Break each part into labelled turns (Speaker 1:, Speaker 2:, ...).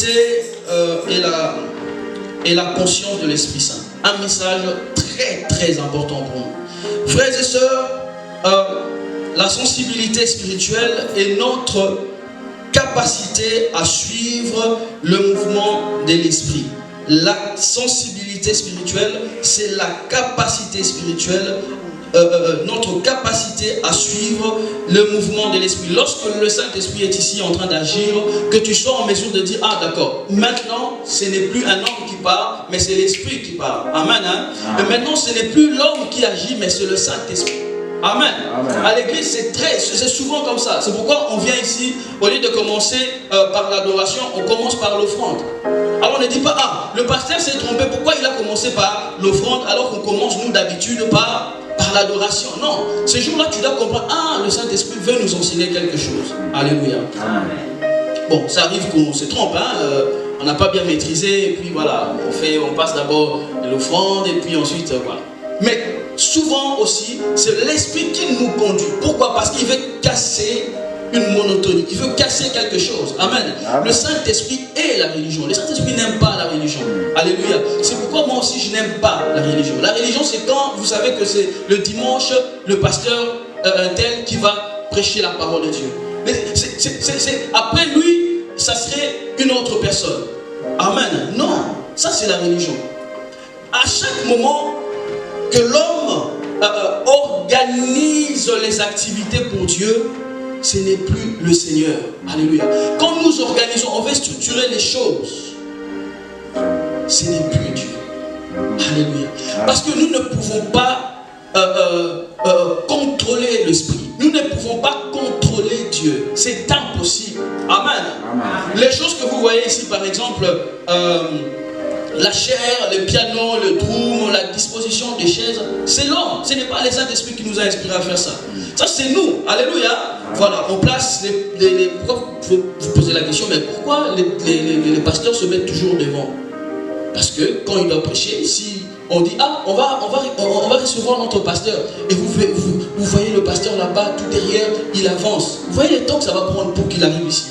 Speaker 1: sensibilité et la conscience de l'Esprit Saint. Un message très très important pour nous. Frères et sœurs, la sensibilité spirituelle est notre capacité à suivre le mouvement de l'Esprit. La sensibilité spirituelle, c'est la capacité spirituelle, notre capacité à suivre le mouvement de l'Esprit. Lorsque le Saint-Esprit est ici en train d'agir, que tu sois en mesure de dire, ah d'accord, maintenant ce n'est plus un homme qui parle, mais c'est l'Esprit qui parle. Amen. Hein? Et maintenant ce n'est plus l'homme qui agit, mais c'est le Saint-Esprit. Amen. Amen. À l'église, c'est souvent comme ça. C'est pourquoi on vient ici, au lieu de commencer par l'adoration, on commence par l'offrande. Alors on ne dit pas, ah, le pasteur s'est trompé, pourquoi il a commencé par l'offrande alors qu'on commence nous d'habitude par l'adoration. Non, ce jour-là tu dois comprendre, ah, le Saint-Esprit veut nous enseigner quelque chose. Alléluia. Amen. Bon, ça arrive qu'on se trompe, hein, on n'a pas bien maîtrisé, et puis voilà, on passe d'abord l'offrande, et puis ensuite, voilà. Mais souvent aussi, c'est l'Esprit qui nous conduit. Pourquoi? Parce qu'il veut casser une monotonie. Il veut casser quelque chose. Amen. Le Saint-Esprit est la religion. Le Saint-Esprit n'aime pas la religion. Alléluia. C'est pourquoi moi aussi je n'aime pas la religion. La religion, c'est quand vous savez que c'est le dimanche, le pasteur tel qui va prêcher la parole de Dieu. Mais après lui, ça serait une autre personne. Amen. Non, ça c'est la religion. À chaque moment que l'homme organise les activités pour Dieu, ce n'est plus le Seigneur. Alléluia. Quand nous organisons, on veut structurer les choses, ce n'est plus Dieu. Alléluia. Parce que nous ne pouvons pas contrôler l'esprit. Nous ne pouvons pas contrôler Dieu. C'est impossible. Amen. Amen. Les choses que vous voyez ici, par exemple, la chair, le piano, le drum, la disposition des chaises, c'est l'homme. Ce n'est pas le Saint-Esprit qui nous a inspiré à faire ça. Ça, c'est nous. Alléluia. Voilà, on place pourquoi vous posez la question, mais pourquoi les pasteurs se mettent toujours devant? Parce que quand il doit prêcher, si on dit, ah, on va recevoir notre pasteur, et vous voyez le pasteur là-bas, tout derrière, il avance. Vous voyez le temps que ça va prendre pour qu'il arrive ici.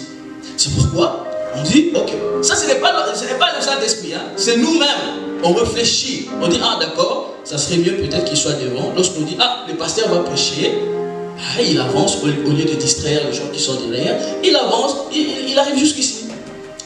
Speaker 1: C'est pourquoi on dit, ok, ça ce n'est pas le Saint-Esprit, hein? C'est nous-mêmes. On réfléchit, on dit, ah d'accord, ça serait mieux peut-être qu'il soit devant. Lorsqu'on dit, ah, le pasteur va prêcher, ah, il avance au lieu de distraire les gens qui sont derrière, il avance, il arrive jusqu'ici.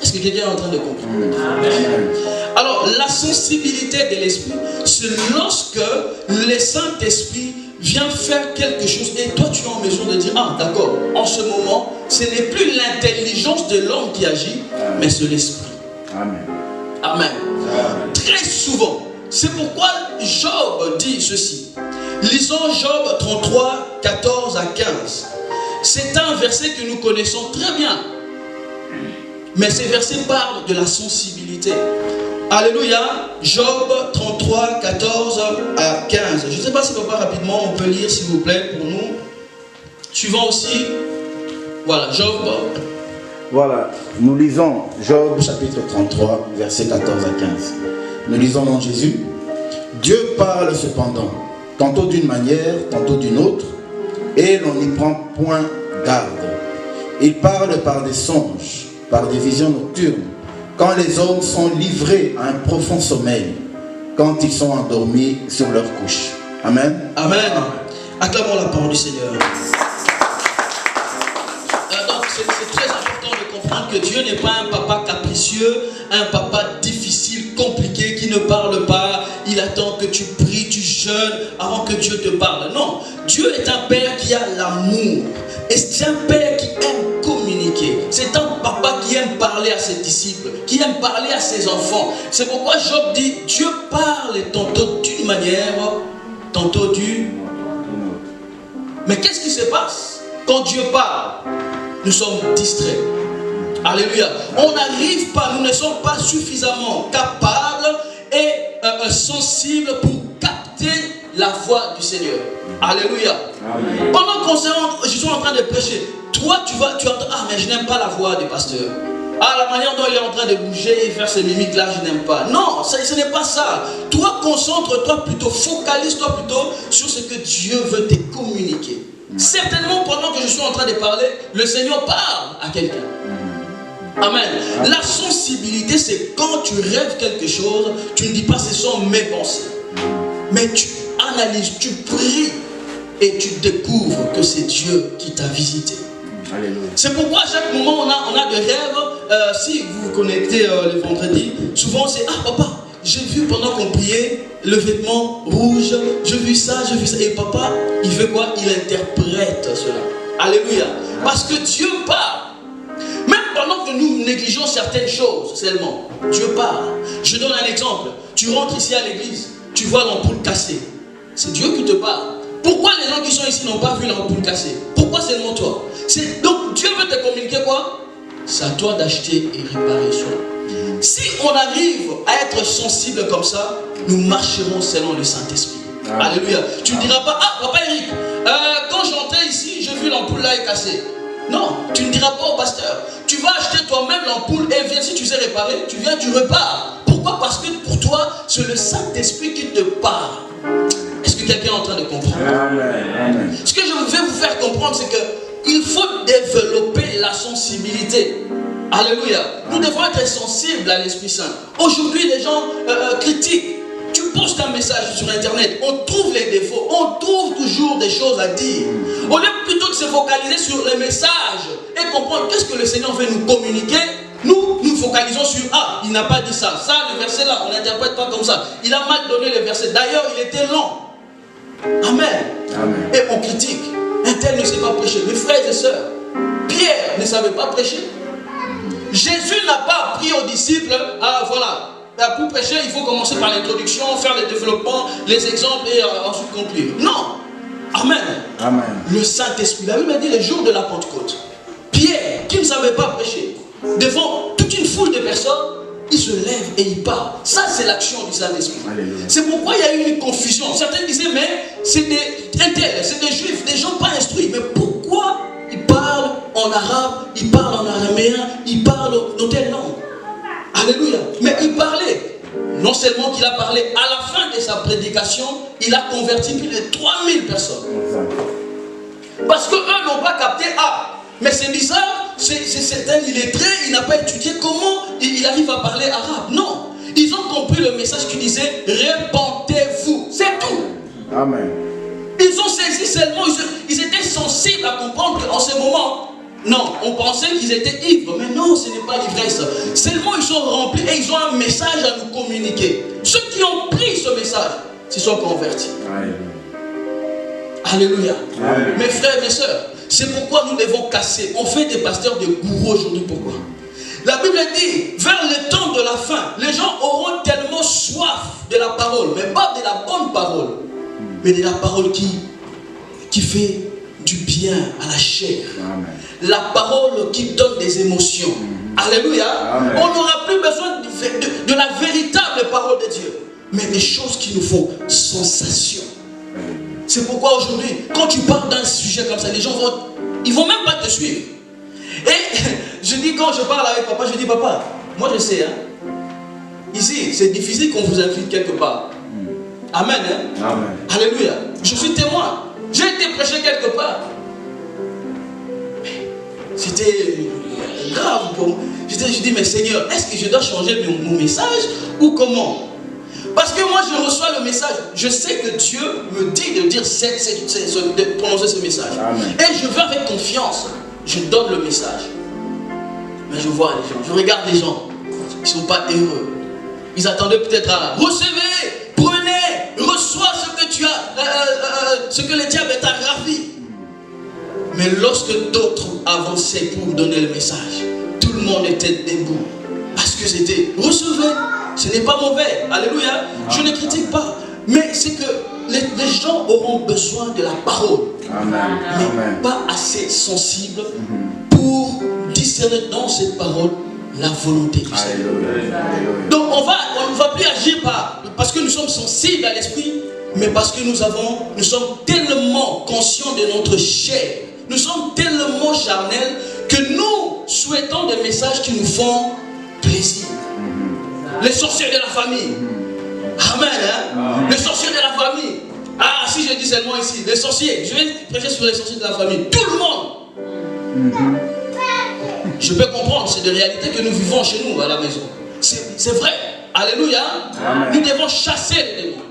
Speaker 1: Est-ce que quelqu'un est en train de comprendre? Amen. Alors, la sensibilité de l'esprit, c'est lorsque le Saint-Esprit vient faire quelque chose et toi tu es en mesure de dire, ah d'accord, en ce moment, ce n'est plus l'intelligence de l'homme qui agit, mais c'est l'esprit. Amen. Amen. Amen. Très souvent, c'est pourquoi Job dit ceci. Lisons Job 33, 14 à 15. C'est un verset que nous connaissons très bien. Mais ces versets parlent de la sensibilité. Alléluia. Job 33, 14 à 15. Je ne sais pas si papa rapidement on peut lire s'il vous plaît pour nous. Suivant aussi. Voilà, Job.
Speaker 2: Voilà, nous lisons Job chapitre 33, versets 14 à 15. Nous lisons dans Jésus. Dieu parle cependant, tantôt d'une manière, tantôt d'une autre, et l'on n'y prend point garde. Il parle par des songes, par des visions nocturnes, quand les hommes sont livrés à un profond sommeil, quand ils sont endormis sur leur couche. Amen.
Speaker 1: Amen. Acclamons la parole du Seigneur. Donc c'est très important de comprendre que Dieu n'est pas un papa capricieux, un papa difficile, compliqué, qui ne parle pas. Il attend que tu pries, tu jeûnes avant que Dieu te parle. Non, Dieu est un père qui a l'amour. Et c'est un père qui aime communiquer. C'est un papa qui aime parler à ses disciples, qui aime parler à ses enfants. C'est pourquoi Job dit, Dieu parle tantôt d'une manière, tantôt d'une. Mais qu'est-ce qui se passe quand Dieu parle? Nous sommes distraits. Alléluia. On n'arrive pas, nous ne sommes pas suffisamment capables et sensibles pour capter la voix du Seigneur. Alléluia. Amen. Pendant qu'on je suis en train de prêcher, toi tu entends, ah mais je n'aime pas la voix du pasteur. Ah, la manière dont il est en train de bouger et faire ses mimiques là, je n'aime pas. Non, ce n'est pas ça. Toi, concentre-toi plutôt, focalise-toi plutôt sur ce que Dieu veut te communiquer. Certainement, pendant que je suis en train de parler, le Seigneur parle à quelqu'un. Amen. La sensibilité c'est quand tu rêves quelque chose, tu ne dis pas ce sont mes pensées. Mais tu analyses, tu pries et tu découvres que c'est Dieu qui t'a visité. C'est pourquoi à chaque moment on a des rêves. Si vous vous connectez le vendredi, souvent c'est « Ah papa, j'ai vu pendant qu'on priait le vêtement rouge, j'ai vu ça. » Et papa, il fait quoi? Il interprète cela. Alléluia. Parce que Dieu parle. Même pendant que nous négligeons certaines choses seulement, Dieu parle. Je donne un exemple. Tu rentres ici à l'église, tu vois l'ampoule cassée. C'est Dieu qui te parle. Pourquoi les gens qui sont ici n'ont pas vu l'ampoule cassée? Pourquoi seulement toi? Donc Dieu veut te communiquer quoi? C'est à toi d'acheter et réparer cela. Si on arrive à être sensible comme ça, nous marcherons selon le Saint-Esprit. Alléluia. Tu ne diras pas, ah papa Eric, quand j'entrais ici, j'ai vu l'ampoule là est cassée. Non, tu ne diras pas au pasteur. Tu vas acheter toi-même l'ampoule et viens, si tu sais réparer, tu viens, tu repars. Pourquoi? Parce que pour toi, c'est le Saint-Esprit qui te parle. Est-ce que quelqu'un est en train de comprendre? Amen. Ce que je vais vous faire comprendre, c'est qu'il faut développer la sensibilité. Alléluia. Nous devons être sensibles à l'Esprit Saint. Aujourd'hui, les gens critiquent. Tu postes un message sur Internet, on trouve les défauts, on trouve toujours des choses à dire. Au lieu plutôt de se focaliser sur les messages et comprendre qu'est-ce que le Seigneur veut nous communiquer, nous focalisons sur « Ah, il n'a pas dit ça. Ça, le verset là, on n'interprète pas comme ça. Il a mal donné le verset. D'ailleurs, il était lent. » Amen. Et on critique. Un tel ne sait pas prêcher. Mes frères et sœurs, Pierre ne savait pas prêcher. Jésus n'a pas appris aux disciples, voilà, pour prêcher, il faut commencer par l'introduction, faire le développement, les exemples et ensuite conclure. Non. Amen. Le Saint-Esprit, la Bible a dit les jours de la Pentecôte. Pierre, qui ne savait pas prêcher, devant toute une foule de personnes, il se lève et il parle. Ça, c'est l'action du Saint-Esprit. C'est pourquoi il y a eu une confusion. Certains disaient, mais c'est des juifs, des gens pas instruits. Mais pourquoi ils parlent en arabe, ils parlent en araméen, ils parlent dans telle langue? Alléluia. Mais il parlait. Non seulement qu'il a parlé, à la fin de sa prédication, il a converti plus de 3000 personnes. Parce qu'eux n'ont pas capté, mais c'est bizarre, c'est un illettré, il n'a pas étudié comment il arrive à parler arabe. Non. Ils ont compris le message qui disait, répentez-vous. C'est tout.
Speaker 2: Amen.
Speaker 1: Ils ont saisi seulement, ils étaient sensibles à comprendre qu'en ce moment, non, on pensait qu'ils étaient ivres, mais non, ce n'est pas l'ivresse. Seulement ils sont remplis et ils ont un message à nous communiquer. Ceux qui ont pris ce message, s'y sont convertis. Alléluia. Amen. Mes frères et mes sœurs, c'est pourquoi nous devons casser. On fait des pasteurs de gourous aujourd'hui. Pourquoi? La Bible dit, vers le temps de la fin, les gens auront tellement soif de la parole, mais pas de la bonne parole, mais de la parole qui fait du bien à la chair. Amen. La parole qui donne des émotions. Alléluia. Amen. On n'aura plus besoin de la véritable parole de Dieu, mais des choses qui nous font sensation. C'est pourquoi aujourd'hui, quand tu parles d'un sujet comme ça, les gens ils vont même pas te suivre. Et je dis, quand je parle avec papa, je dis, papa, moi je sais, ici, c'est difficile qu'on vous invite quelque part. Amen. Amen. Alléluia. Je suis témoin. J'ai été prêché quelque part. C'était grave pour moi. Je dis, mais Seigneur, est-ce que je dois changer mon message ou comment? Parce que moi, je reçois le message. Je sais que Dieu me dit de dire de prononcer ce message. Amen. Et je vais avec confiance. Je donne le message. Mais je vois les gens, je regarde les gens. Ils ne sont pas heureux. Ils attendaient peut-être à recevez, prenez, reçois ce que tu as, ce que le diable t'a gravi. Mais lorsque d'autres avançaient pour donner le message, tout le monde était debout. Parce que c'était recevez. Ce n'est pas mauvais. Alléluia. Je ne critique pas. Mais c'est que les gens auront besoin de la parole. Amen. Mais pas assez sensibles pour discerner dans cette parole la volonté du Seigneur. Donc on ne va plus agir parce que nous sommes sensibles à l'esprit, mais parce que nous sommes tellement conscients de notre chair. Nous sommes tellement charnels que nous souhaitons des messages qui nous font plaisir. Les sorciers de la famille. Amen. Les sorciers de la famille. Si je dis seulement ici, les sorciers. Je vais prêcher sur les sorciers de la famille. Tout le monde. Je peux comprendre, c'est des réalités que nous vivons chez nous à la maison. C'est vrai. Alléluia.
Speaker 2: Amen.
Speaker 1: Nous devons chasser les démons.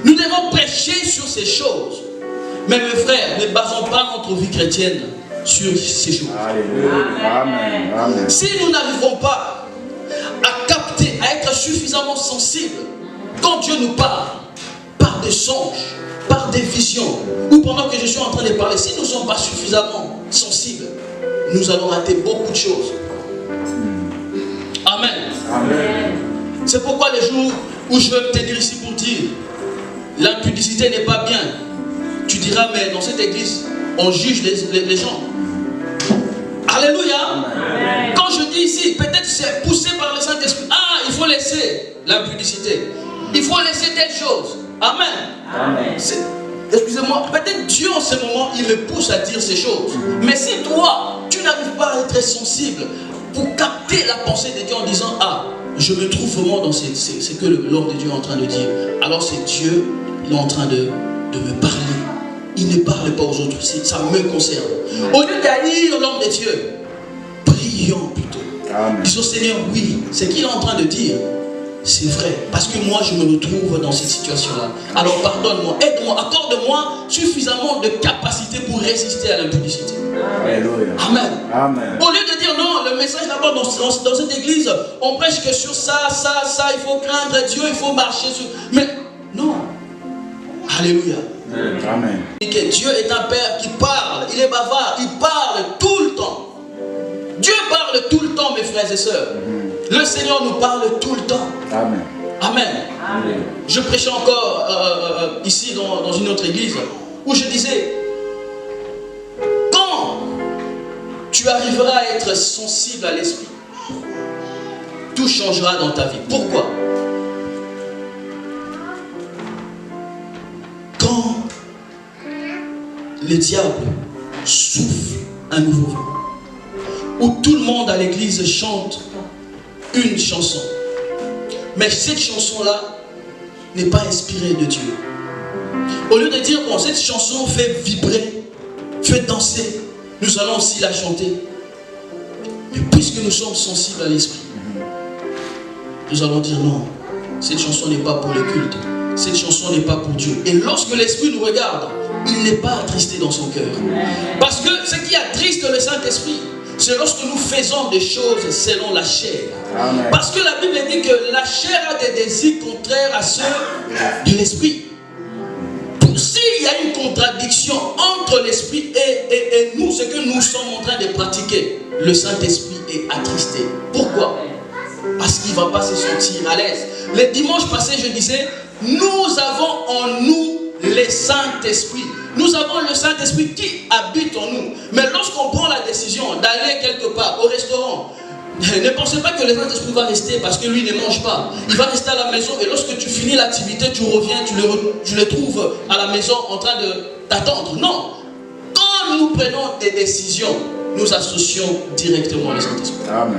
Speaker 1: Nous devons prêcher sur ces choses. Mais mes frères, ne basons pas notre vie chrétienne sur ces choses.
Speaker 2: Alléluia. Amen. Amen.
Speaker 1: Si nous n'arrivons pas à capter, à être suffisamment sensibles quand Dieu nous parle, par des songes, par des visions, ou pendant que je suis en train de parler, si nous ne sommes pas suffisamment sensibles, nous allons rater beaucoup de choses. Amen.
Speaker 2: Amen.
Speaker 1: C'est pourquoi les jours où je veux te dire ici pour dire, l'impudicité n'est pas bien. Tu diras, mais dans cette église, on juge les gens. Alléluia. Amen. Quand je dis ici, peut-être c'est poussé par le Saint-Esprit. Ah, il faut laisser l'impudicité. Il faut laisser telle chose. Amen. Amen. Excusez-moi, peut-être Dieu en ce moment, il me pousse à dire ces choses. Mais si toi, tu n'arrives pas à être sensible pour capter la pensée de Dieu en disant, ah, je me trouve vraiment dans ce que l'homme de Dieu est en train de dire. Alors c'est Dieu, il est en train de me parler. Il ne parle pas aux autres, ça me concerne. Au lieu d'haïr l'homme de Dieu, prions plutôt. Disons, Seigneur, oui, ce qu'il est en train de dire, c'est vrai. Parce que moi, je me retrouve dans cette situation-là. Alors pardonne-moi, aide-moi, accorde-moi suffisamment de capacité pour résister à l'impudicité. Amen. Amen. Au lieu de dire non, le message là-bas dans cette église, on prêche que sur ça, il faut craindre Dieu, il faut marcher sur... Mais non. Alléluia. Amen. Et que Dieu est un Père qui parle, il est bavard, il parle tout le temps. Dieu parle tout le temps, mes frères et sœurs. Le Seigneur nous parle tout le temps. Amen. Amen. Amen. Je prêchais encore ici dans une autre église où je disais, quand tu arriveras à être sensible à l'esprit, tout changera dans ta vie. Pourquoi? Quand le diable souffle un nouveau vent, où tout le monde à l'église chante une chanson, mais cette chanson-là n'est pas inspirée de Dieu. Au lieu de dire, bon, cette chanson fait vibrer, fait danser, nous allons aussi la chanter. Mais puisque nous sommes sensibles à l'esprit, nous allons dire non, cette chanson n'est pas pour le culte, cette chanson n'est pas pour Dieu. Et lorsque l'esprit nous regarde, il n'est pas attristé dans son cœur. Parce que ce qui attriste le Saint-Esprit, c'est lorsque nous faisons des choses selon la chair. Amen. Parce que la Bible dit que la chair a des désirs contraires à ceux de l'esprit. S'il y a une contradiction entre l'esprit et nous, ce que nous sommes en train de pratiquer, le Saint-Esprit est attristé. Pourquoi? Parce qu'il ne va pas se sentir à l'aise. Le dimanche passé, je disais, nous avons en nous le Saint-Esprit. Nous avons le Saint-Esprit qui habite en nous. Mais lorsqu'on prend la décision d'aller quelque part, au restaurant, ne pensez pas que le Saint-Esprit va rester parce que lui ne mange pas. Il va rester à la maison et lorsque tu finis l'activité, tu reviens, tu le trouves à la maison en train de t'attendre. Non. Quand nous prenons des décisions, nous associons directement le Saint-Esprit. Amen.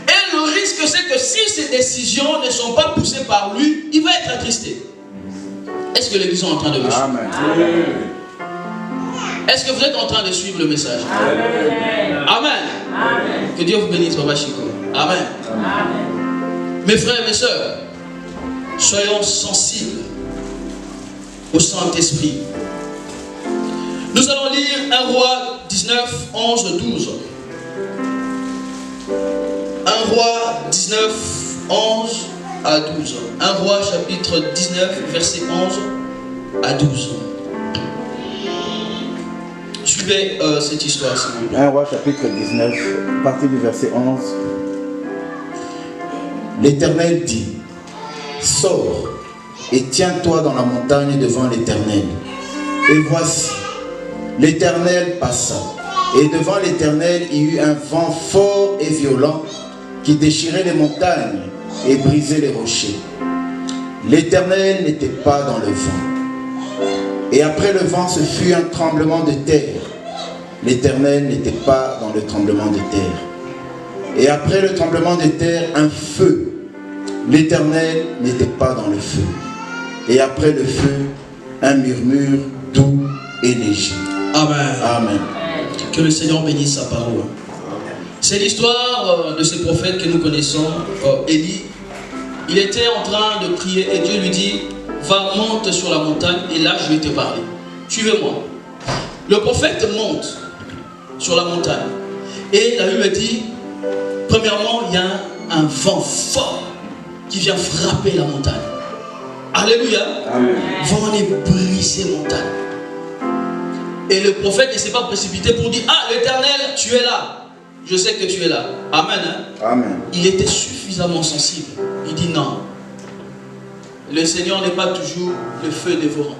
Speaker 1: Et le risque, c'est que si ces décisions ne sont pas poussées par lui, il va être attristé. Est-ce que l'église est en train de me suivre? Amen. Est-ce que vous êtes en train de suivre le message? Amen. Amen. Amen. Que Dieu vous bénisse, Papa Chico. Amen. Amen. Mes frères et mes sœurs, soyons sensibles au Saint-Esprit. Nous allons lire 1 Roi 19, 11, 12. 1 Roi 19, 11 à 12. 1 Roi chapitre 19, verset 11 à 12. Suivez cette histoire, s'il vous plaît.
Speaker 2: 1 Roi chapitre 19, à partir du verset 11. L'Éternel dit, sors et tiens-toi dans la montagne devant l'Éternel. Et voici, l'Éternel passa. Et devant l'Éternel, il y eut un vent fort et violent qui déchirait les montagnes et brisait les rochers. L'Éternel n'était pas dans le vent. Et après le vent, ce fut un tremblement de terre. L'Éternel n'était pas dans le tremblement de terre. Et après le tremblement de terre, un feu. L'Éternel n'était pas dans le feu. Et après le feu, un murmure doux et léger.
Speaker 1: Amen.
Speaker 2: Amen.
Speaker 1: Que le Seigneur bénisse sa parole. C'est l'histoire de ce prophète que nous connaissons, Élie. Il était en train de prier et Dieu lui dit, va, monte sur la montagne et là je vais te parler. Suivez-moi. Le prophète monte sur la montagne et la Bible dit, premièrement, il y a un vent fort qui vient frapper la montagne. Alléluia. Amen. Vent est brisé montagne. Et le prophète ne s'est pas précipité pour dire, ah l'Éternel, tu es là. Je sais que tu es là. Amen. Hein? Amen. Il était suffisamment sensible. Il dit non. Le Seigneur n'est pas toujours le feu dévorant.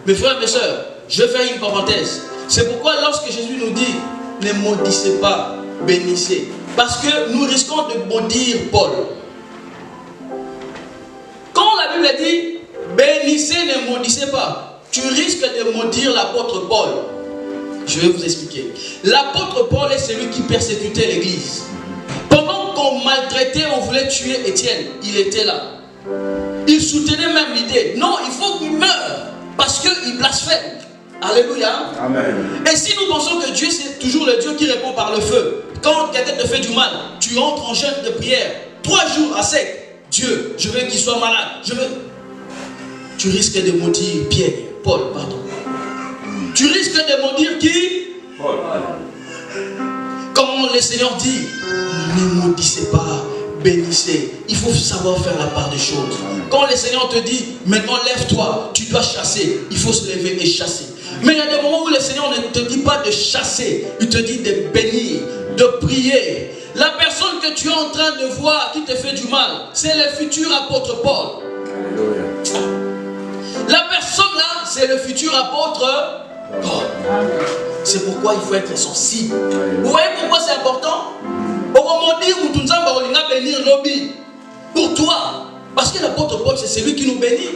Speaker 1: Mes frères et mes sœurs, je vais faire une parenthèse. C'est pourquoi lorsque Jésus nous dit, ne maudissez pas, bénissez. Parce que nous risquons de maudire Paul. Quand la Bible dit, bénissez, ne maudissez pas, tu risques de maudire l'apôtre Paul. Je vais vous expliquer. L'apôtre Paul est celui qui persécutait l'église. Pendant qu'on maltraitait, on voulait tuer Étienne, il était là. Il soutenait même l'idée. Non, il faut qu'il meure parce qu'il blasphème. Alléluia. Amen. Et si nous pensons que Dieu, c'est toujours le Dieu qui répond par le feu. Quand quelqu'un te fait du mal, tu entres en jeûne de prière. 3 jours à sec. Dieu, je veux qu'il soit malade. Tu risques de maudire Paul, pardon. Tu risques de maudire qui? Paul. Quand le Seigneur dit, ne maudissez pas, bénissez. Il faut savoir faire la part des choses. Quand le Seigneur te dit, maintenant lève-toi, tu dois chasser. Il faut se lever et chasser. Mais il y a des moments où le Seigneur ne te dit pas de chasser. Il te dit de bénir, de prier. La personne que tu es en train de voir qui te fait du mal, c'est le futur apôtre Paul. Alléluia. La personne là, c'est le futur apôtre Paul. C'est pourquoi il faut être sensible. Vous voyez pourquoi c'est important? Pour toi. Parce que l'apôtre Paul, c'est celui qui nous bénit.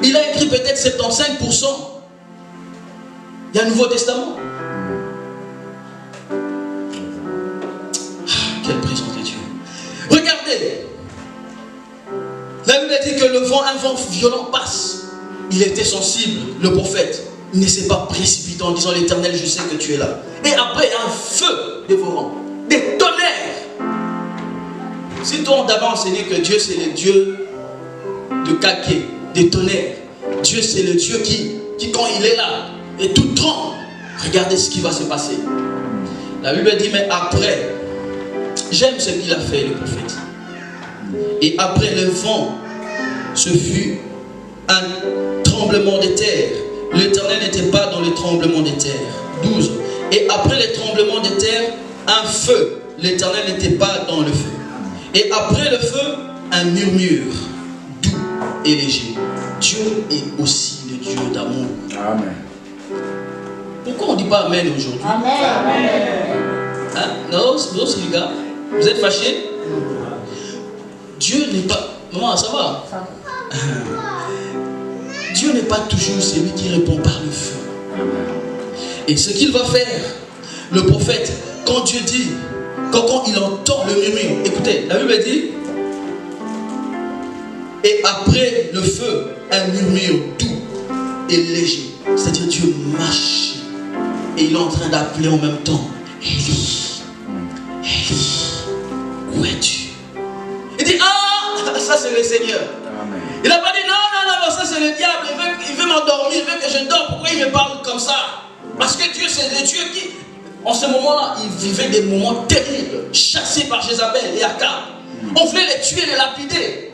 Speaker 1: Il a écrit peut-être 75%. Il y a un Nouveau Testament. Quelle présence de Dieu. Regardez. La Bible dit que un vent violent passe. Il était sensible, le prophète. Il ne s'est pas précipité en disant, l'Éternel, je sais que tu es là. Et après, un feu dévorant. Des tonnerres. Si toi, on t'avait enseigné que Dieu, c'est le Dieu de caquet, des tonnerres. Dieu, c'est le Dieu qui, quand il est là, et tout tremble. Regardez ce qui va se passer. La Bible dit, mais après, j'aime ce qu'il a fait, le prophète. Et après le vent, ce fut un tremblement de terre. L'Éternel n'était pas dans le tremblement de terre. 12. Et après le tremblement de terre, un feu. L'Éternel n'était pas dans le feu. Et après le feu, un murmure doux et léger. Dieu est aussi le Dieu d'amour. Amen. Pourquoi on ne dit pas Amen aujourd'hui? Amen. Hein? Non, c'est les gars. Vous êtes fâchés? Dieu n'est pas... Maman, ça va? Dieu n'est pas toujours celui qui répond par le feu. Et ce qu'il va faire, le prophète, quand Dieu dit, quand il entend le murmure, écoutez, la Bible dit, et après le feu, un murmure doux et léger. C'est-à-dire Dieu marche. Et il est en train d'appeler en même temps, Élie, Élie, où es-tu? Il dit, ah, ça c'est le Seigneur. Amen. Il n'a pas dit, non, ça c'est le diable, il veut m'endormir, il veut que je dors, pourquoi il me parle comme ça? Parce que Dieu, c'est le Dieu qui, en ce moment-là, il vivait des moments terribles, chassé par Jézabel et Akab. On voulait les tuer, les lapider.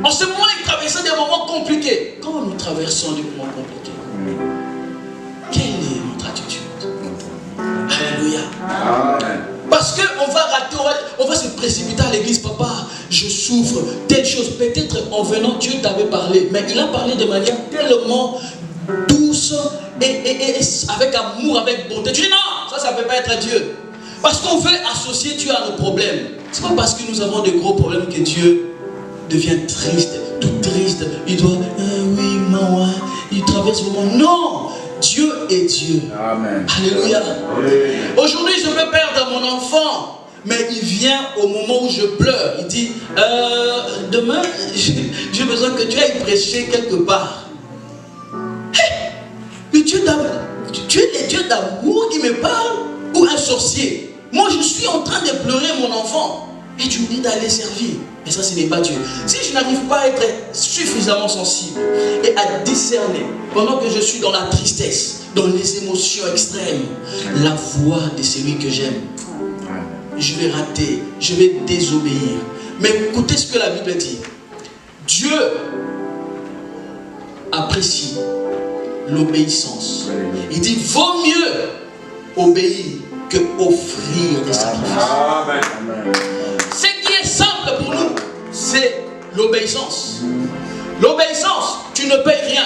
Speaker 1: En ce moment, il traversait des moments compliqués. Comment nous traversons des moments compliqués? Quelle est notre attitude? Alléluia. Amen. Parce qu'on va rater, on va se précipiter à l'église. Papa, je souffre, telle chose. Peut-être en venant, Dieu t'avait parlé. Mais il a parlé de manière tellement douce et avec amour, avec bonté. Tu dis non, ça ne peut pas être Dieu. Parce qu'on veut associer Dieu à nos problèmes. Ce n'est pas parce que nous avons de gros problèmes que Dieu devient triste, tout triste. Il doit, oui, maman, il traverse le monde. Non, Dieu est Dieu. Amen. Alléluia. Aujourd'hui, je veux perdre mon enfant. Mais il vient au moment où je pleure. Il dit, demain, j'ai besoin que tu ailles prêcher quelque part. Mais Dieu tu es le Dieu d'amour qui me parle? ou un sorcier. Moi, je suis en train de pleurer mon enfant. Et tu me dis d'aller servir. Mais ça, ce n'est pas Dieu. Si je n'arrive pas à être suffisamment sensible et à discerner, pendant que je suis dans la tristesse, dans les émotions extrêmes, la voix de celui que j'aime, je vais rater, je vais désobéir. Mais écoutez ce que la Bible dit. Dieu apprécie l'obéissance. Il dit, vaut mieux obéir que offrir des sacrifices.
Speaker 3: Amen.
Speaker 1: Ce qui est simple pour nous, c'est l'obéissance. L'obéissance, tu ne payes rien.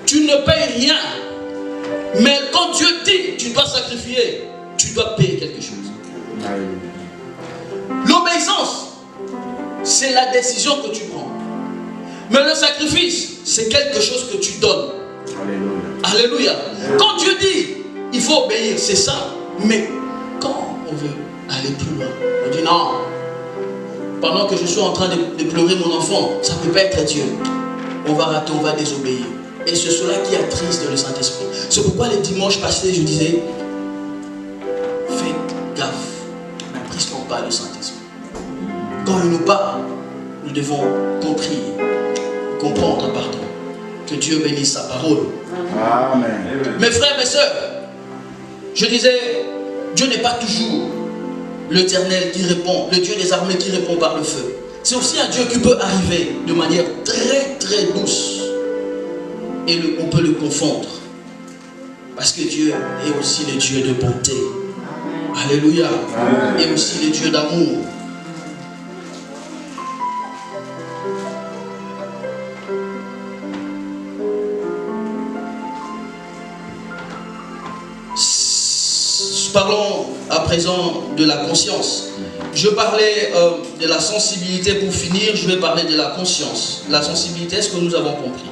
Speaker 1: Tu ne payes rien. Mais quand Dieu dit, tu dois sacrifier, tu dois payer quelque chose. L'obéissance, c'est la décision que tu prends. Mais le sacrifice, c'est quelque chose que tu donnes. Alléluia. Quand Dieu dit, il faut obéir, c'est ça. Mais quand on veut aller plus loin, on dit non. Pendant que je suis en train de pleurer mon enfant, ça ne peut pas être Dieu. On va rater, on va désobéir. Et c'est cela qui attriste le Saint-Esprit. C'est pourquoi les dimanches passés, je disais, faites gaffe, n'attristons pas le Saint-Esprit. Quand il nous parle, nous devons comprendre, pardon, que Dieu bénisse sa parole.
Speaker 2: Amen.
Speaker 1: Mes frères, mes sœurs, je disais, Dieu n'est pas toujours l'Éternel qui répond, le Dieu des armées qui répond par le feu. C'est aussi un Dieu qui peut arriver de manière très très douce. Et on peut le confondre. Parce que Dieu est aussi le Dieu de bonté. Alléluia. Et aussi le Dieu d'amour. Parlons à présent de la conscience. Je parlais de la sensibilité pour finir, je vais parler de la conscience. La sensibilité, est-ce que nous avons compris?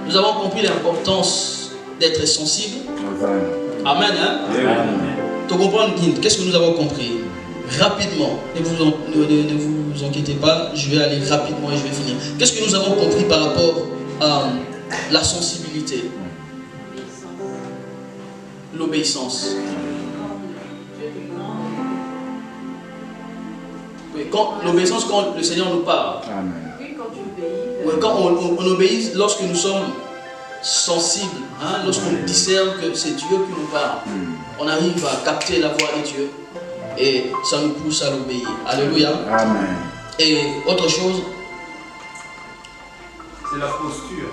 Speaker 1: Nous avons compris l'importance d'être sensible. Amen. Hein? Tu comprends? Qu'est-ce que nous avons compris? Rapidement, ne vous inquiétez pas, je vais aller rapidement et je vais finir. Qu'est-ce que nous avons compris par rapport à la sensibilité? L'obéissance. L'obéissance quand le Seigneur nous parle. Quand on obéit lorsque nous sommes sensibles, hein, lorsqu'on discerne que c'est Dieu qui nous parle, on arrive à capter la voix de Dieu et ça nous pousse à l'obéir. Alléluia.
Speaker 2: Amen.
Speaker 1: Et autre chose,
Speaker 3: c'est la posture.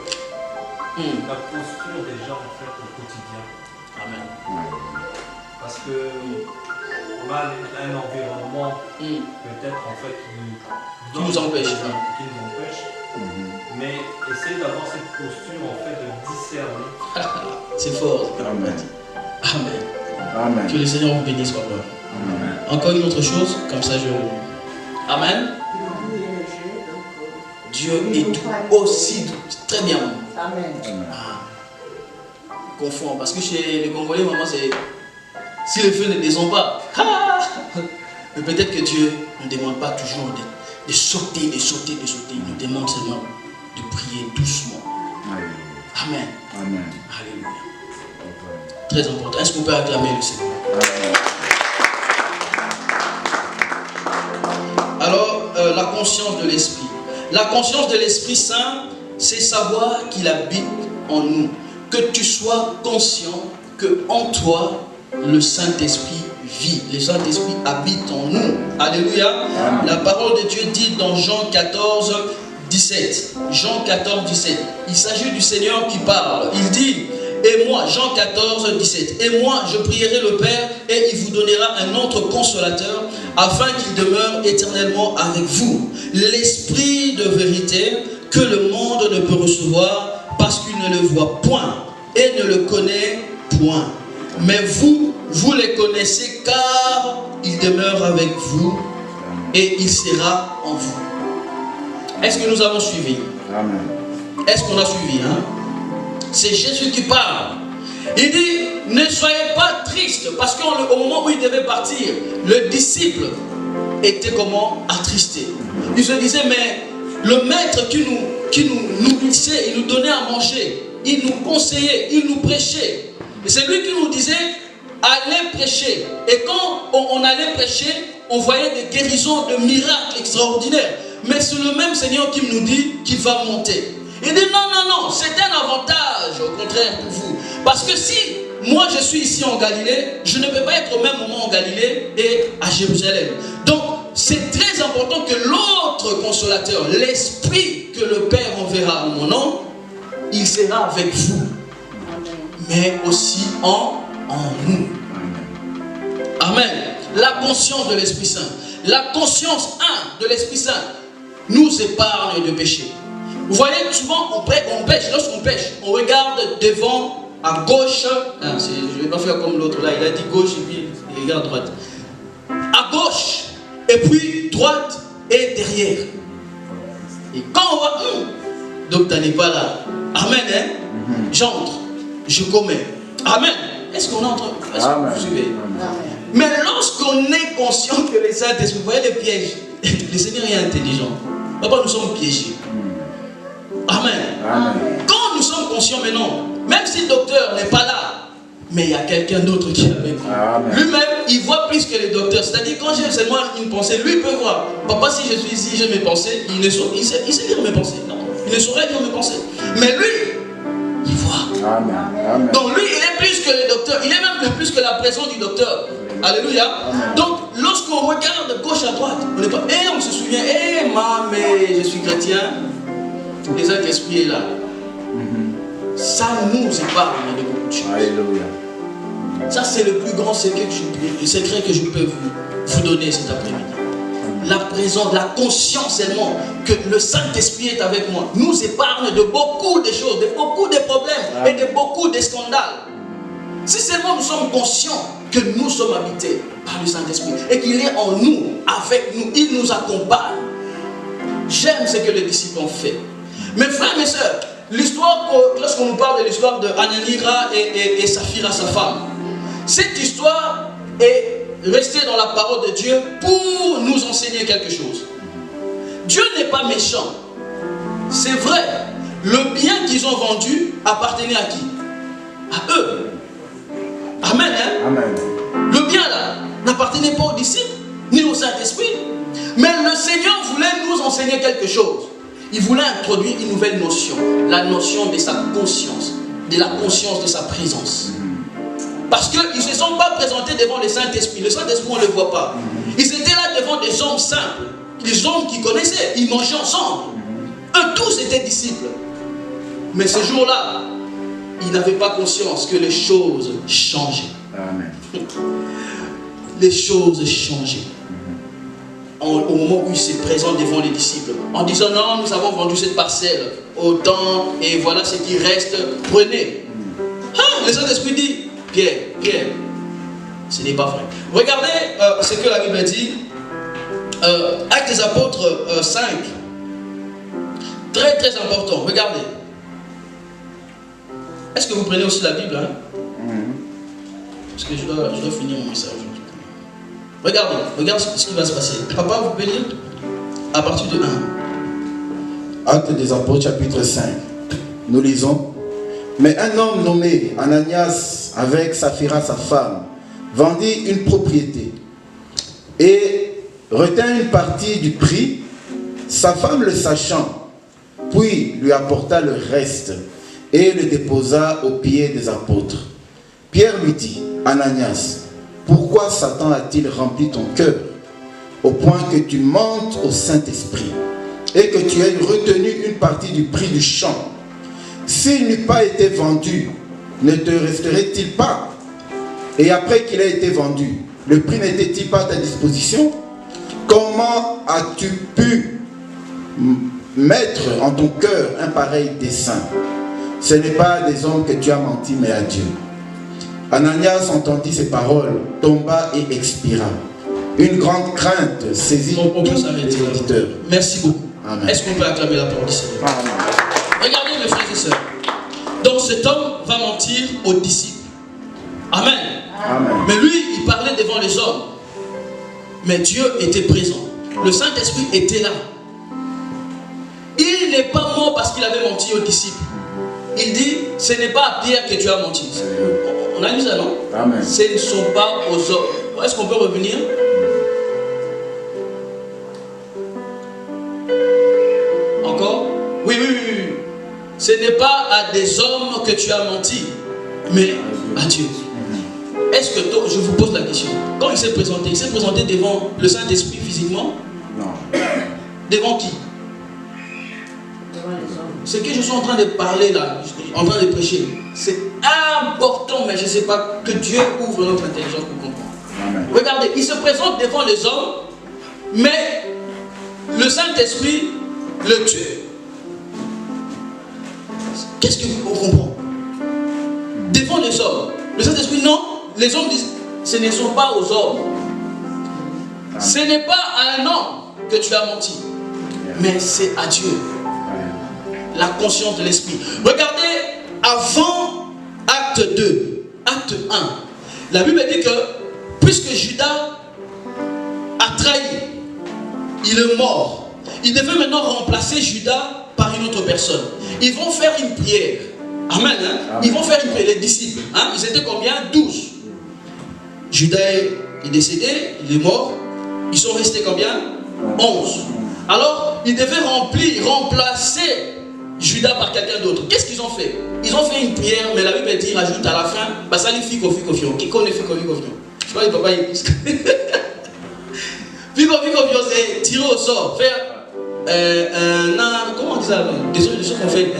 Speaker 3: La posture des gens en fait au quotidien.
Speaker 1: Amen.
Speaker 3: Parce que on a un environnement peut-être en fait qui nous empêche. Mais essayer d'avoir cette posture en fait de discerner.
Speaker 1: C'est fort.
Speaker 2: Amen.
Speaker 1: Amen.
Speaker 2: Amen.
Speaker 1: Que le Seigneur vous bénisse, papa.
Speaker 2: Amen.
Speaker 1: Encore une autre chose, comme ça je... Amen. Dieu est tout aussi doux. Très bien.
Speaker 4: Amen.
Speaker 1: Confond. Parce que chez les Congolais, maman, c'est... Si le feu ne descend pas, mais peut-être que Dieu ne demande pas toujours de sauter. Il nous demande seulement de prier doucement. Amen.
Speaker 2: Amen.
Speaker 1: Alléluia. Très important. Est-ce qu'on peut acclamer le Seigneur? Alors, la conscience de l'Esprit. La conscience de l'Esprit Saint, c'est savoir qu'il habite en nous. Que tu sois conscient que en toi, le Saint-Esprit vit. Le Saint-Esprit habite en nous. Alléluia. Amen. La parole de Dieu dit dans Jean 14, 17. Jean 14, 17. Il s'agit du Seigneur qui parle. Il dit, et moi, Jean 14, 17. Et moi, je prierai le Père et il vous donnera un autre consolateur afin qu'il demeure éternellement avec vous. L'Esprit de vérité que le monde ne peut recevoir parce qu'il ne le voit point et ne le connaît point. Mais vous les connaissez car il demeure avec vous et il sera en vous. Est-ce que nous avons suivi?
Speaker 2: Amen.
Speaker 1: Est-ce qu'on a suivi? C'est Jésus qui parle. Il dit, ne soyez pas tristes parce qu'au moment où il devait partir, le disciple était comment? Attristé. Il se disait, mais le maître qui nous nourrissait, il nous donnait à manger, il nous conseillait, il nous prêchait. Et c'est lui qui nous disait, allait prêcher. Et quand on allait prêcher, on voyait des guérisons, des miracles extraordinaires. Mais c'est le même Seigneur qui nous dit qu'il va monter. Il dit non, c'est un avantage au contraire pour vous. Parce que si moi je suis ici en Galilée, je ne peux pas être au même moment en Galilée et à Jérusalem. Donc c'est très important que l'autre consolateur, l'Esprit que le Père enverra en mon nom, il sera avec vous. Mais aussi en nous. Amen. La conscience de l'Esprit Saint. La conscience de l'Esprit Saint nous épargne de péché. Vous voyez, souvent on pêche, lorsqu'on pêche, on regarde devant, à gauche, je ne vais pas faire comme l'autre là, il a dit gauche et puis il regarde droite. À gauche, et puis droite et derrière. Et quand on voit, docteur n'est pas là. Amen, hein? J'entre, je commets. Amen. Est-ce qu'on entre? Est-ce que vous suivez? Mais lorsqu'on est conscient que les Saint-Esprit, vous voyez les pièges, le Seigneur est intelligent. Papa, nous sommes piégés. Amen. Quand nous sommes conscients maintenant, même si le docteur n'est pas là, mais il y a quelqu'un d'autre qui est avec nous. Lui-même, il voit plus que les docteurs. C'est-à-dire, quand j'ai seulement une pensée, lui peut voir. Papa, si je suis ici, j'ai mes pensées, il sait lire mes pensées. Non, il ne saurait lire mes pensées. Mais lui, il voit.
Speaker 2: Amen.
Speaker 1: Donc lui, il est plus que les docteurs. Il est même plus que la présence du docteur. Alléluia. Donc, lorsqu'on regarde gauche à droite, on n'est pas. Et on se souvient, mais je suis chrétien. Les Saint-Esprit est là. Ça nous épargne de beaucoup de choses.
Speaker 2: Alléluia.
Speaker 1: Ça, c'est le plus grand secret que je peux vous donner cet après-midi. La présence, la conscience seulement que le Saint-Esprit est avec moi nous épargne de beaucoup de choses, de beaucoup de problèmes et de beaucoup de scandales. Si seulement nous sommes conscients que nous sommes habités par le Saint-Esprit et qu'il est en nous, avec nous, il nous accompagne. J'aime ce que les disciples ont fait. Mes frères, mes sœurs, l'histoire, lorsqu'on nous parle de l'histoire de Ananira et Saphira, sa femme, cette histoire est restée dans la parole de Dieu pour nous enseigner quelque chose. Dieu n'est pas méchant. C'est vrai, le bien qu'ils ont vendu appartenait à qui? À eux. Amen, hein?
Speaker 2: Amen.
Speaker 1: Le bien là n'appartenait pas aux disciples, ni au Saint-Esprit. Mais le Seigneur voulait nous enseigner quelque chose. Il voulait introduire une nouvelle notion, la notion de sa conscience, de la conscience de sa présence. Parce qu'ils ne se sont pas présentés devant le Saint-Esprit. Le Saint-Esprit, on ne le voit pas. Ils étaient là devant des hommes simples, des hommes qui connaissaient, ils mangeaient ensemble. Eux tous étaient disciples. Mais ce jour-là, ils n'avaient pas conscience que les choses changeaient.
Speaker 2: Amen.
Speaker 1: Les choses changeaient. Au moment où il se présente devant les disciples, en disant non, nous avons vendu cette parcelle autant et voilà ce qui reste, prenez. Le Saint-Esprit dit, Pierre, ce n'est pas vrai. Regardez ce que la Bible dit, Actes des Apôtres 5, très très important, regardez. Est-ce que vous prenez aussi la Bible, hein? Parce que je dois finir mon message. Regarde ce qui va se passer. Papa, vous pouvez lire à partir de 1.
Speaker 2: Actes des Apôtres, chapitre 5. Nous lisons. Mais un homme nommé Ananias, avec Saphira, sa femme, vendit une propriété et retint une partie du prix. Sa femme le sachant, puis lui apporta le reste et le déposa aux pieds des apôtres. Pierre lui dit, Ananias, pourquoi Satan a-t-il rempli ton cœur au point que tu mentes au Saint-Esprit et que tu aies retenu une partie du prix du champ? S'il n'eût pas été vendu, ne te resterait-il pas? Et après qu'il ait été vendu, le prix n'était-il pas à ta disposition? Comment as-tu pu mettre en ton cœur un pareil dessein? Ce n'est pas à des hommes que tu as menti, mais à Dieu. Ananias entendit ces paroles, tomba et expira. Une grande crainte saisit tous les auditeurs.
Speaker 1: Merci beaucoup.
Speaker 2: Amen.
Speaker 1: Est-ce qu'on peut acclamer la parole du Seigneur? Regardez mes frères et sœurs. Donc cet homme va mentir aux disciples. Amen.
Speaker 2: Amen.
Speaker 1: Mais lui, il parlait devant les hommes. Mais Dieu était présent. Le Saint-Esprit était là. Il n'est pas mort parce qu'il avait menti aux disciples. Il dit, ce n'est pas à Pierre que tu as menti. On On a lu ça, non?
Speaker 2: Amen.
Speaker 1: Ce ne sont pas aux hommes. Est-ce qu'on peut revenir? Encore? Oui. Ce n'est pas à des hommes que tu as menti, mais à Dieu. Est-ce que toi, je vous pose la question, quand il s'est présenté devant le Saint-Esprit physiquement?
Speaker 2: Non.
Speaker 1: Devant qui? Ce que je suis en train de parler là, en train de prêcher, c'est important, mais je ne sais pas, que Dieu ouvre notre intelligence pour comprendre.
Speaker 2: Amen.
Speaker 1: Regardez, il se présente devant les hommes, mais le Saint-Esprit le tue. Qu'est-ce que vous comprenez? Devant les hommes, le Saint-Esprit, non, les hommes disent, ce ne sont pas aux hommes. Ce n'est pas à un homme que tu as menti, mais c'est à Dieu. La conscience de l'esprit. Regardez, avant acte 2, acte 1, la Bible dit que puisque Judas a trahi, il est mort, il devait maintenant remplacer Judas par une autre personne. Ils vont faire une prière. Amen. Hein? Amen. Ils vont faire une prière, les disciples. Hein? Ils étaient combien? 12. Judas est décédé, il est mort. Ils sont restés combien? 11. Alors, ils devaient remplacer Judas par quelqu'un d'autre. Qu'est-ce qu'ils ont fait? Ils ont fait une prière, mais la Bible dit, rajoute à la fin, bah ça lui fit confiance. Qui connaît fait confiance? Je crois que le papa il fit confiance, c'est tirer au sort, faire comment on dit ça? Désolé de ce qu'on fait.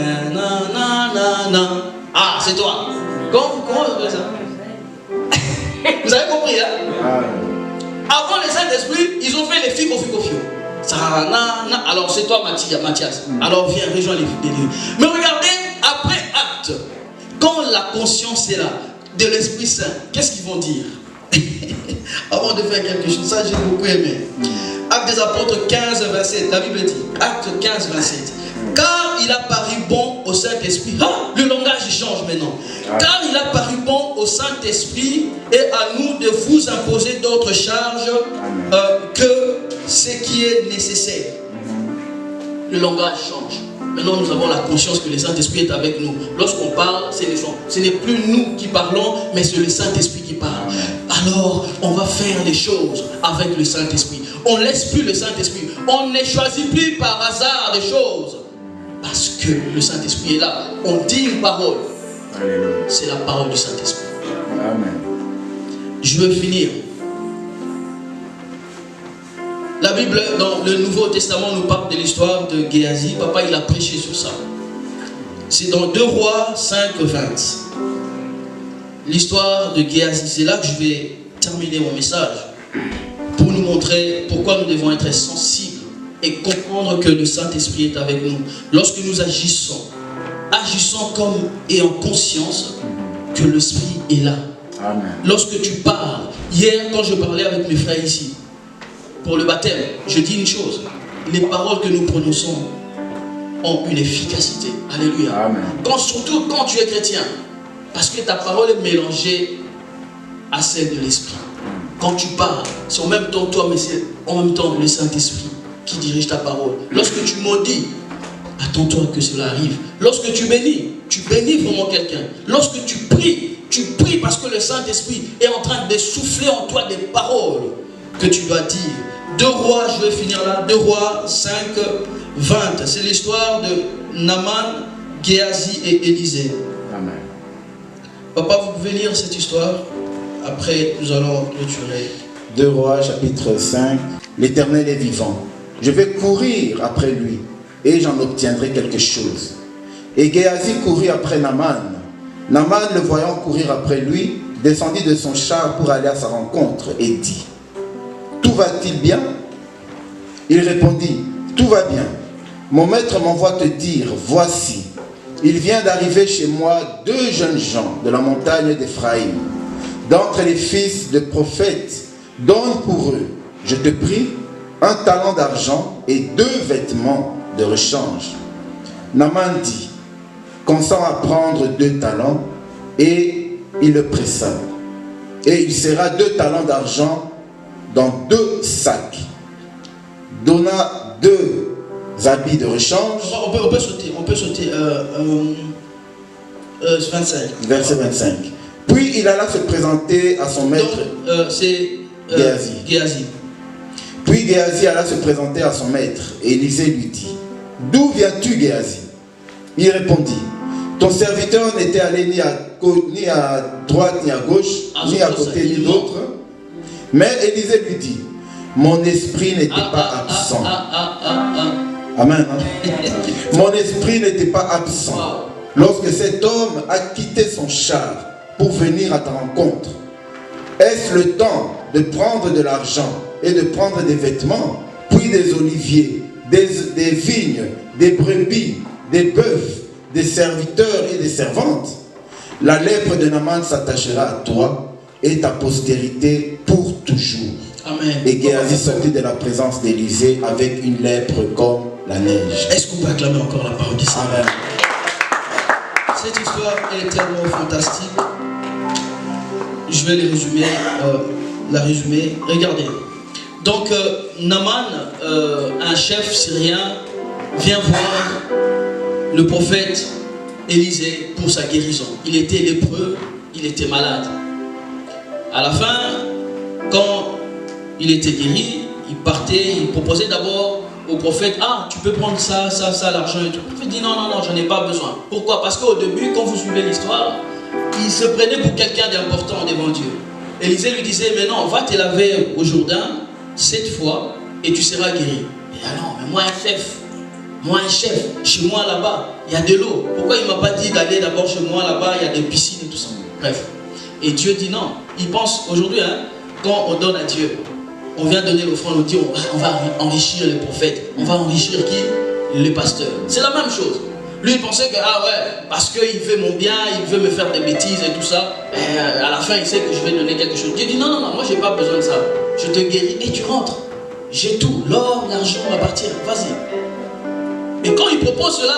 Speaker 1: Ah, c'est toi. Comment on fait ça? Vous avez compris, hein? Avant le Saint-Esprit, ils ont fait les filles confiance. Alors c'est toi Mathias. Alors viens, rejoins les livres. Mais regardez, après acte, quand la conscience est là, de l'Esprit Saint, qu'est-ce qu'ils vont dire? Avant de faire quelque chose, ça j'ai beaucoup aimé. Acte des apôtres 15, 27, la Bible dit, acte 15, 27. Car il a paru bon au Saint-Esprit. Le langage change maintenant. Car il a paru bon au Saint-Esprit et à nous de vous imposer d'autres charges que ce qui est nécessaire. Le langage change. Maintenant, nous avons la conscience que le Saint-Esprit est avec nous. Lorsqu'on parle, ce n'est plus nous qui parlons, mais c'est le Saint-Esprit qui parle. Alors, on va faire les choses avec le Saint-Esprit. On ne laisse plus le Saint-Esprit. On ne choisit plus par hasard des choses. Parce que le Saint-Esprit est là. On dit une parole. C'est la parole du Saint-Esprit.
Speaker 2: Amen.
Speaker 1: Je veux finir. La Bible, dans le Nouveau Testament, nous parle de l'histoire de Géasi. Papa, il a prêché sur ça. C'est dans 2 Rois 5, 20. L'histoire de Géasi. C'est là que je vais terminer mon message. Pour nous montrer pourquoi nous devons être sensibles et comprendre que le Saint-Esprit est avec nous. Lorsque nous agissons comme et en conscience que l'Esprit est là.
Speaker 2: Amen.
Speaker 1: Lorsque tu parles, hier quand je parlais avec mes frères ici, pour le baptême, je dis une chose, les paroles que nous prononçons ont une efficacité. Alléluia. Amen. Surtout quand tu es chrétien, parce que ta parole est mélangée à celle de l'Esprit. Quand tu parles, c'est en même temps toi, mais c'est en même temps le Saint-Esprit qui dirige ta parole. Lorsque tu maudis, attends-toi que cela arrive. Lorsque tu bénis vraiment quelqu'un. Lorsque tu pries parce que le Saint-Esprit est en train de souffler en toi des paroles que tu dois dire. 2 Rois, je vais finir là, 2 Rois 5, 20. C'est l'histoire de Naaman, Géasi et Élisée.
Speaker 2: Amen.
Speaker 1: Papa, vous pouvez lire cette histoire? Après, nous allons clôturer.
Speaker 2: 2 Rois, chapitre 5. L'Éternel est vivant. Je vais courir après lui et j'en obtiendrai quelque chose. Et Géasi courut après Naaman. Naaman, le voyant courir après lui, descendit de son char pour aller à sa rencontre et dit: tout va-t-il bien? Il répondit: tout va bien. Mon maître m'envoie te dire: voici, il vient d'arriver chez moi 2 jeunes gens de la montagne d'Éphraïm. D'entre les fils de prophètes, donne pour eux, je te prie, 1 talent d'argent et 2 vêtements de rechange. Naaman dit: consent à prendre 2 talents, et il le pressa. Et il serra 2 talents d'argent dans 2 sacs, donna 2 habits de rechange.
Speaker 1: On peut sauter 25.
Speaker 2: Verset 25. Puis il alla se présenter à son maître.
Speaker 1: C'est Géasi.
Speaker 2: Puis Géasi alla se présenter à son maître. Et Élisée lui dit, d'où viens-tu, Géasi? Il répondit, ton serviteur n'était allé ni à droite ni à gauche, ni à côté ni d'autre. Mais Élisée lui dit, mon esprit n'était pas absent. Amen. Mon esprit n'était pas absent lorsque cet homme a quitté son char pour venir à ta rencontre. Est-ce le temps de prendre de l'argent et de prendre des vêtements, puis des oliviers, des vignes, des brebis, des bœufs, des serviteurs et des servantes? La lèpre de Naaman s'attachera à toi et ta postérité pour toujours.
Speaker 1: Amen.
Speaker 2: Et Géasi sortit de la présence d'Élisée avec une lèpre comme la neige.
Speaker 1: Est-ce qu'on peut acclamer encore la parole du Seigneur?
Speaker 2: Amen.
Speaker 1: Cette histoire est tellement fantastique. Je vais la résumer. Regardez. Donc, Naaman, un chef syrien, vient voir le prophète Élisée pour sa guérison. Il était lépreux, il était malade. À la fin, quand il était guéri, il partait, il proposait d'abord au prophète, ah, tu peux prendre ça, l'argent et tout. Le prophète dit, non, j'en ai pas besoin. Pourquoi? Parce qu'au début, quand vous suivez l'histoire, il se prenait pour quelqu'un d'important devant Dieu. Élisée lui disait, mais non, va te laver au Jourdain 7 fois et tu seras guéri. Et ah non, mais moi un chef, chez moi là-bas, il y a de l'eau. Pourquoi il ne m'a pas dit d'aller d'abord chez moi là-bas, il y a des piscines et tout ça. Bref. Et Dieu dit non. Il pense aujourd'hui, quand on donne à Dieu, on vient donner l'offrande, on dit on va enrichir les prophètes, on va enrichir qui? Les pasteurs. C'est la même chose. Lui il pensait que, ah ouais, parce qu'il veut mon bien, il veut me faire des bêtises et tout ça, à la fin il sait que je vais donner quelque chose. Dieu dit non, moi j'ai pas besoin de ça. Je te guéris et tu rentres. J'ai tout, l'or, l'argent m'appartient, vas-y. Et quand il propose cela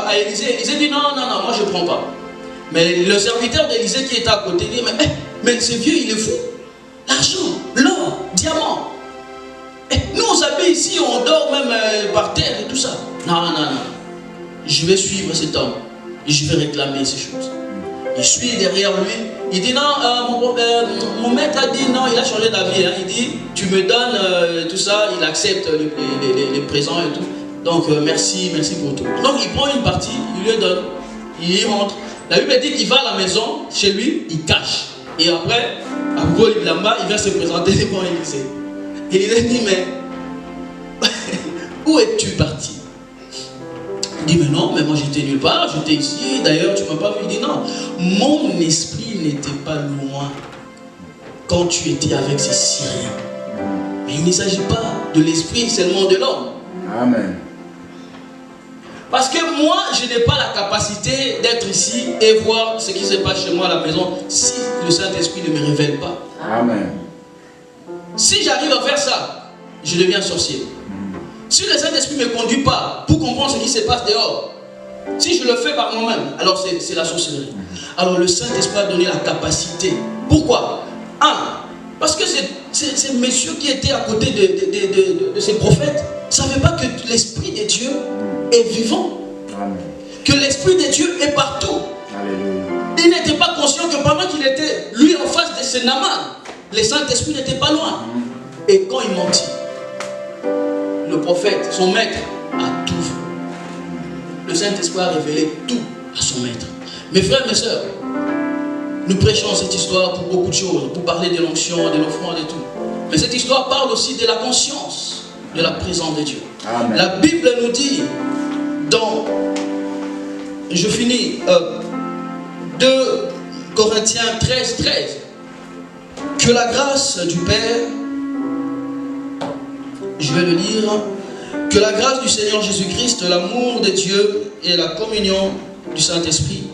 Speaker 1: à Élisée, Élisée dit non, moi je ne prends pas. Mais le serviteur d'Élisée qui était à côté dit, mais ce vieux il est fou. L'argent, l'or, diamant. Nous on s'habille ici, on dort même par terre et tout ça. Non. Je vais suivre cet homme et je vais réclamer ces choses. Il suit derrière lui. Il dit non, mon maître a dit non, il a changé d'avis. Il dit tu me donnes tout ça, il accepte les présents et tout. Donc merci pour tout. Donc il prend une partie, il lui donne, il y rentre. La Bible dit qu'il va à la maison, chez lui, il cache. Et après, à Goliblamba, il vient se présenter devant Élisée. Et il lui dit mais où es-tu parti? Il dit mais non, mais moi j'étais nulle part, j'étais ici, d'ailleurs tu ne m'as pas vu. Il dit non, mon esprit n'était pas loin quand tu étais avec ces Syriens. Mais il ne s'agit pas de l'esprit, seulement de l'homme.
Speaker 2: Amen.
Speaker 1: Parce que moi, je n'ai pas la capacité d'être ici et voir ce qui se passe chez moi à la maison si le Saint-Esprit ne me révèle pas.
Speaker 2: Amen.
Speaker 1: Si j'arrive à faire ça, je deviens sorcier. Si le Saint-Esprit ne me conduit pas pour comprendre ce qui se passe dehors, si je le fais par moi-même, alors c'est la sorcellerie. Alors le Saint-Esprit a donné la capacité. Pourquoi? Parce que ces messieurs qui étaient à côté de ces prophètes ne savaient pas que l'Esprit de Dieu est vivant. Amen. Que l'Esprit de Dieu est partout. Alléluia. Il n'était pas conscient que pendant qu'il était lui en face de ce Naaman, le Saint-Esprit n'était pas loin. Et quand il mentit, le prophète, son maître, a tout vu. Le Saint-Esprit a révélé tout à son maître. Mes frères et mes sœurs, nous prêchons cette histoire pour beaucoup de choses, pour parler de l'onction, de l'offrande et tout. Mais cette histoire parle aussi de la conscience de la présence de Dieu. Amen. La Bible nous dit je finis, 2 Corinthiens 13, que la grâce du Père, je vais le lire, que la grâce du Seigneur Jésus-Christ, l'amour de Dieu et la communion du Saint-Esprit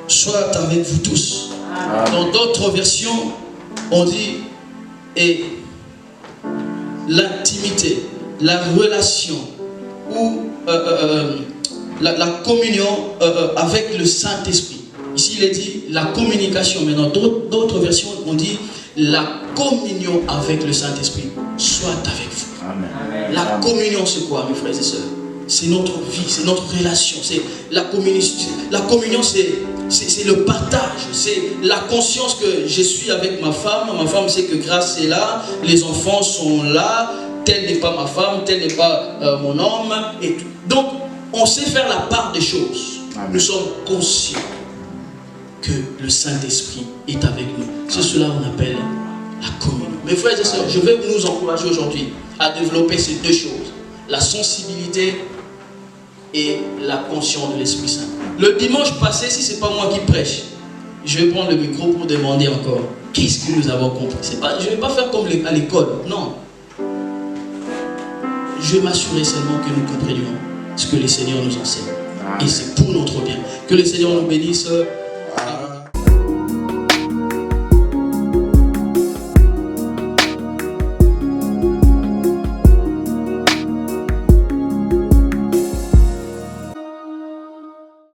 Speaker 1: soient avec vous tous. Amen. Dans d'autres versions, on dit et l'intimité, la relation ou la communion avec le Saint-Esprit. Ici il est dit la communication, mais dans d'autres versions on dit la communion avec le Saint-Esprit soit avec vous. Amen. La communion c'est quoi mes frères et sœurs? C'est notre vie, c'est notre relation. C'est la communion c'est c'est le partage, c'est la conscience que je suis avec ma femme sait que grâce est là, les enfants sont là, telle n'est pas ma femme, tel n'est pas mon homme. Et tout. Donc, on sait faire la part des choses. Amen. Nous sommes conscients que le Saint-Esprit est avec nous. C'est cela qu'on appelle la communion. Mes frères et sœurs, je vais nous encourager aujourd'hui à développer ces deux choses. La sensibilité et la conscience de l'Esprit Saint. Le dimanche passé, si ce n'est pas moi qui prêche, je vais prendre le micro pour demander encore qu'est-ce que nous avons compris. Je ne vais pas faire comme à l'école, non. Je vais m'assurer seulement que nous comprenions ce que le Seigneur nous enseigne. Et c'est pour notre bien. Que le Seigneur nous bénisse.